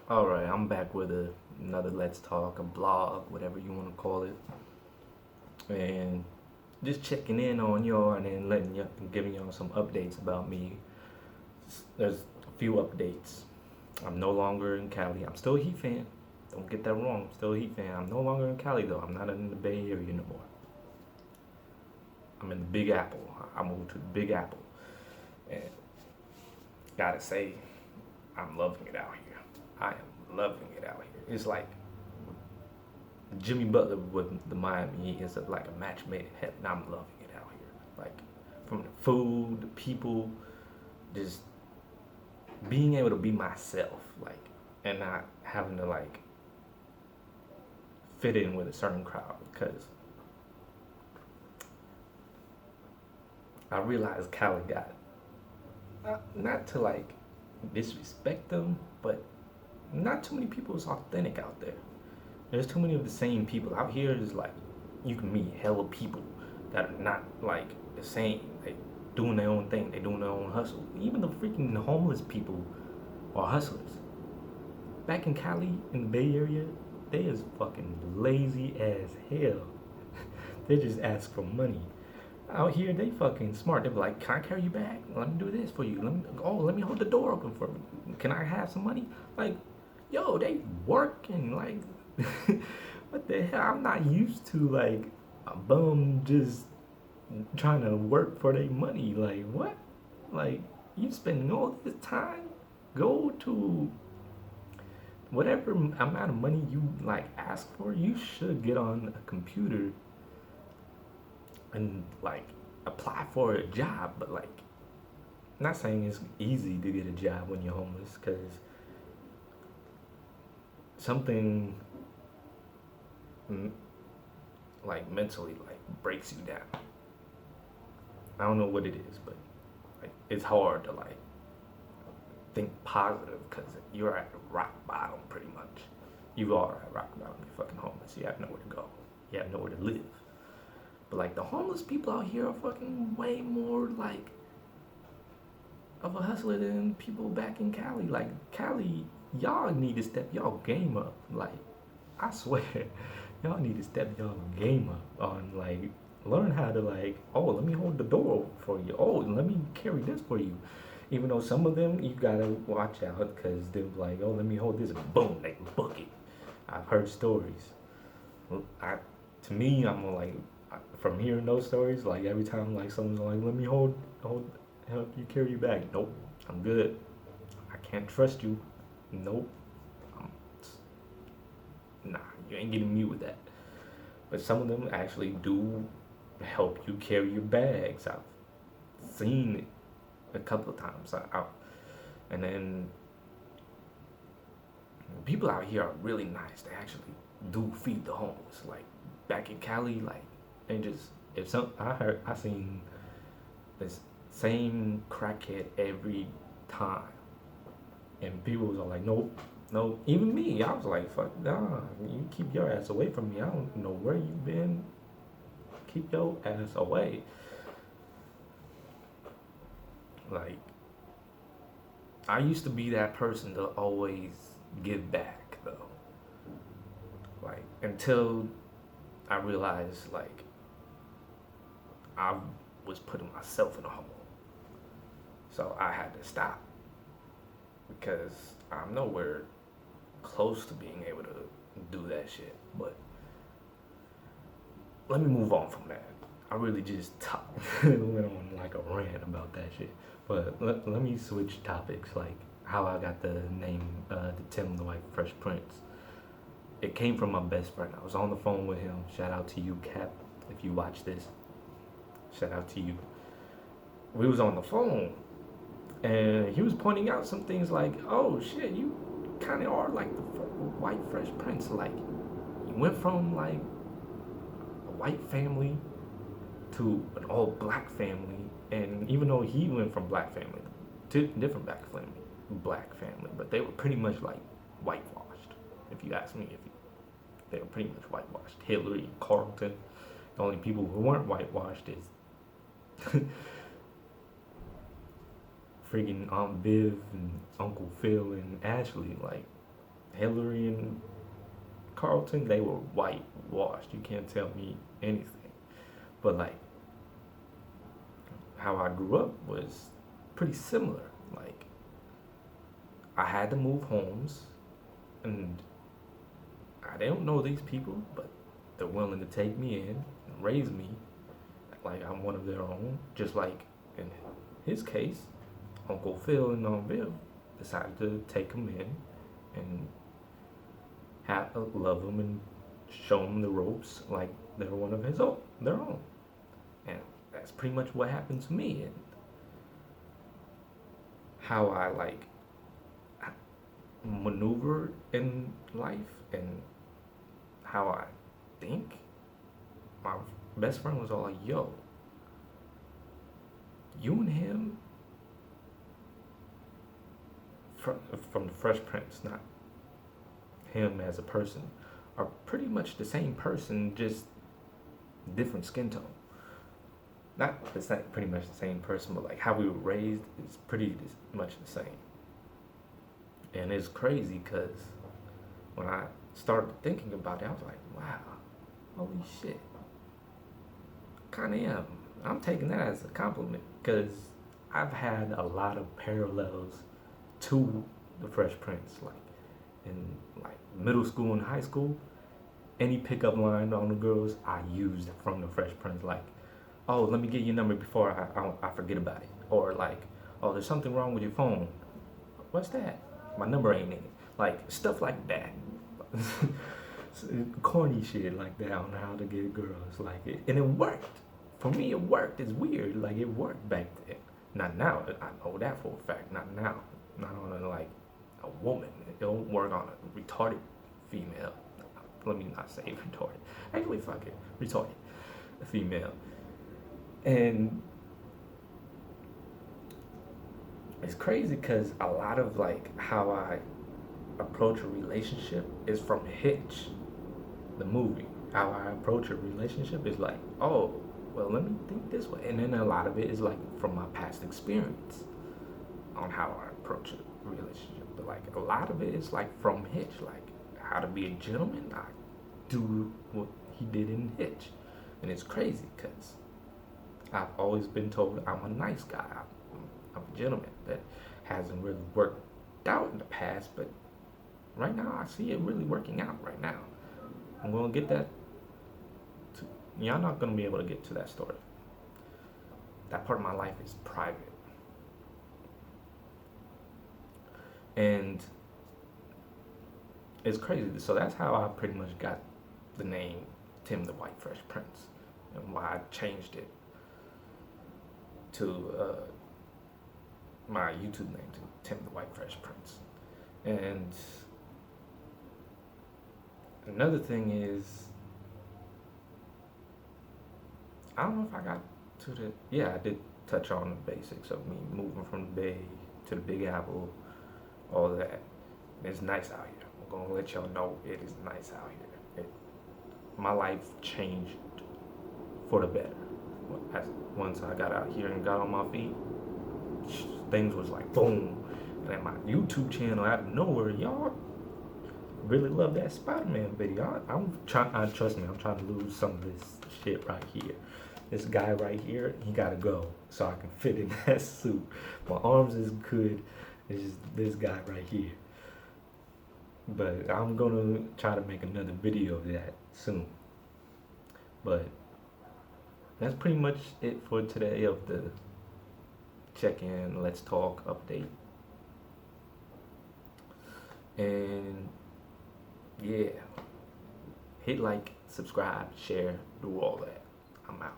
All right, I'm back with another Let's Talk, a blog, whatever you want to call it, and just checking in on y'all and then giving y'all some updates about me. There's a few updates. I'm no longer in Cali. I'm still a Heat fan. Don't get that wrong. I'm still a Heat fan. I'm no longer in Cali though. I'm not in the Bay Area no more. I'm in the Big Apple. I moved to the Big Apple, and gotta say, I'm loving it out here. I am loving it out here. It's like Jimmy Butler with the Miami Heat is like a match made in heaven. I'm loving it out here. Like from the food, the people, just being able to be myself, like, and not having to like fit in with a certain crowd because I realized Cali got not to like disrespect them, but not too many people is authentic out there. There's too many of the same people out here. Is like you can meet hella people that are not like the same. They doing their own thing. They doing their own hustle. Even the freaking homeless people are hustlers. Back in Cali, in the Bay Area, they is fucking lazy as hell. They just ask for money. Out here, they fucking smart. They be like, "Can I carry you back? Let me do this for you. Let me hold the door open for me. Can I have some money?" Like, yo, they working like, what the hell? I'm not used to like a bum just trying to work for their money. Like, what? Like, you spending all this time? Go to whatever amount of money you like ask for. You should get on a computer and like apply for a job. But like, not saying it's easy to get a job when you're homeless, because something mm, like mentally like breaks you down. I don't know what it is, but like it's hard to like think positive because you're at rock bottom pretty much. You are at rock bottom. You're fucking homeless. You have nowhere to go. You have nowhere to live. But like the homeless people out here are fucking way more like of a hustler than people back in Cali. Like Cali, y'all need to step y'all game up. Like I swear, y'all need to step y'all game up on like learn how to like, oh, let me hold the door for you. Oh, let me carry this for you. Even though some of them you gotta watch out because they're like, oh, let me hold this, and boom, they book it. I've heard stories. I, to me, I'm like, from hearing those stories, like every time like someone's like, let me help you carry you back. Nope, I'm good. I can't trust you. Nope, um, nah, you ain't getting me with that. But some of them actually do help you carry your bags. I've seen it a couple of times out, and then people out here are really nice. They actually do feed the homeless. Like back in Cali, like they just if some I seen this same crackhead every time, and people was all like, nope, no. Even me, I was like, fuck, nah, you keep your ass away from me. I don't know where you been. Keep your ass away. Like I used to be that person to always give back though. Like until I realized like I was putting myself in a hole. So I had to stop because I'm nowhere close to being able to do that shit. But let me move on from that. I really just went on like a rant about that shit. But let me switch topics, like how I got the name, the Tim the White Fresh Prince. It came from my best friend. I was on the phone with him. Shout out to you, Cap, if you watch this. Shout out to you. We was on the phone, and he was pointing out some things like, "Oh shit, you kind of are like the White Fresh Prince. Like, you went from like a white family to an all black family, and even though he went from black family to different black family, but they were pretty much like whitewashed. If you ask me, they were pretty much whitewashed. Hillary, Carlton, the only people who weren't whitewashed is freaking Aunt Viv and Uncle Phil and Ashley. Like Hillary and Carlton, they were whitewashed. You can't tell me anything. But like how I grew up was pretty similar. Like I had to move homes, and I don't know these people, but they're willing to take me in and raise me like I'm one of their own. Just like in his case, Uncle Phil and Aunt Viv decided to take him in and love him and show him the ropes like they're one of their own. And that's pretty much what happened to me, and how I like maneuver in life and how I think. My best friend was all like, yo, you and him from the Fresh Prince, not him as a person, are pretty much the same person, just different skin tone. Not the same, pretty much the same person, but like how we were raised is pretty much the same. And it's crazy because when I started thinking about it, I was like, wow, holy shit. Kind of am. I'm taking that as a compliment because I've had a lot of parallels to the Fresh Prince. Like in like middle school and high school, any pickup line on the girls I used from the Fresh Prince. Like, oh, let me get your number before I forget about it. Or like, oh, there's something wrong with your phone. What's that? My number ain't in it. Like stuff like that. Corny shit like that on how to get girls. Like it, and it worked. For me, it worked. It's weird. Like it worked back then. Not now. I know that for a fact. Not now. Not on like a woman. It don't work on a retarded female. Let me not say retarded. Actually, fuck it. Retarded. A female. And it's crazy because a lot of like how I approach a relationship is from Hitch, the movie. How I approach a relationship is like, oh, well, let me think this way. And then a lot of it is like from my past experience on how I approach a relationship. But like a lot of it is like from Hitch, like how to be a gentleman. I do what he did in Hitch. And it's crazy because I've always been told I'm a nice guy. I'm a gentleman. That hasn't really worked out in the past, but right now I see it really working out right now. I'm going to get that. Y'all not going to be able to get to that story. That part of my life is private. And it's crazy. So that's how I pretty much got the name Tim the White Fresh Prince, and why I changed it to my YouTube name to Tim the White Fresh Prince. And another thing is, I don't know if I got to I did touch on the basics of me moving from the Bay to the Big Apple, all that. It's nice out here. I'm gonna let y'all know it is nice out here. My life changed for the better. Once I got out here and got on my feet, things was like boom. And then my YouTube channel out of nowhere, y'all really love that Spider-Man video. I'm trying, trust me, I'm trying to lose some of this shit right here. This guy right here, he gotta go so I can fit in that suit. My arms is good. It's just this guy right here. But I'm gonna try to make another video of that soon. But that's pretty much it for today of the check-in, let's talk update. And yeah, hit like, subscribe, share, do all that. I'm out.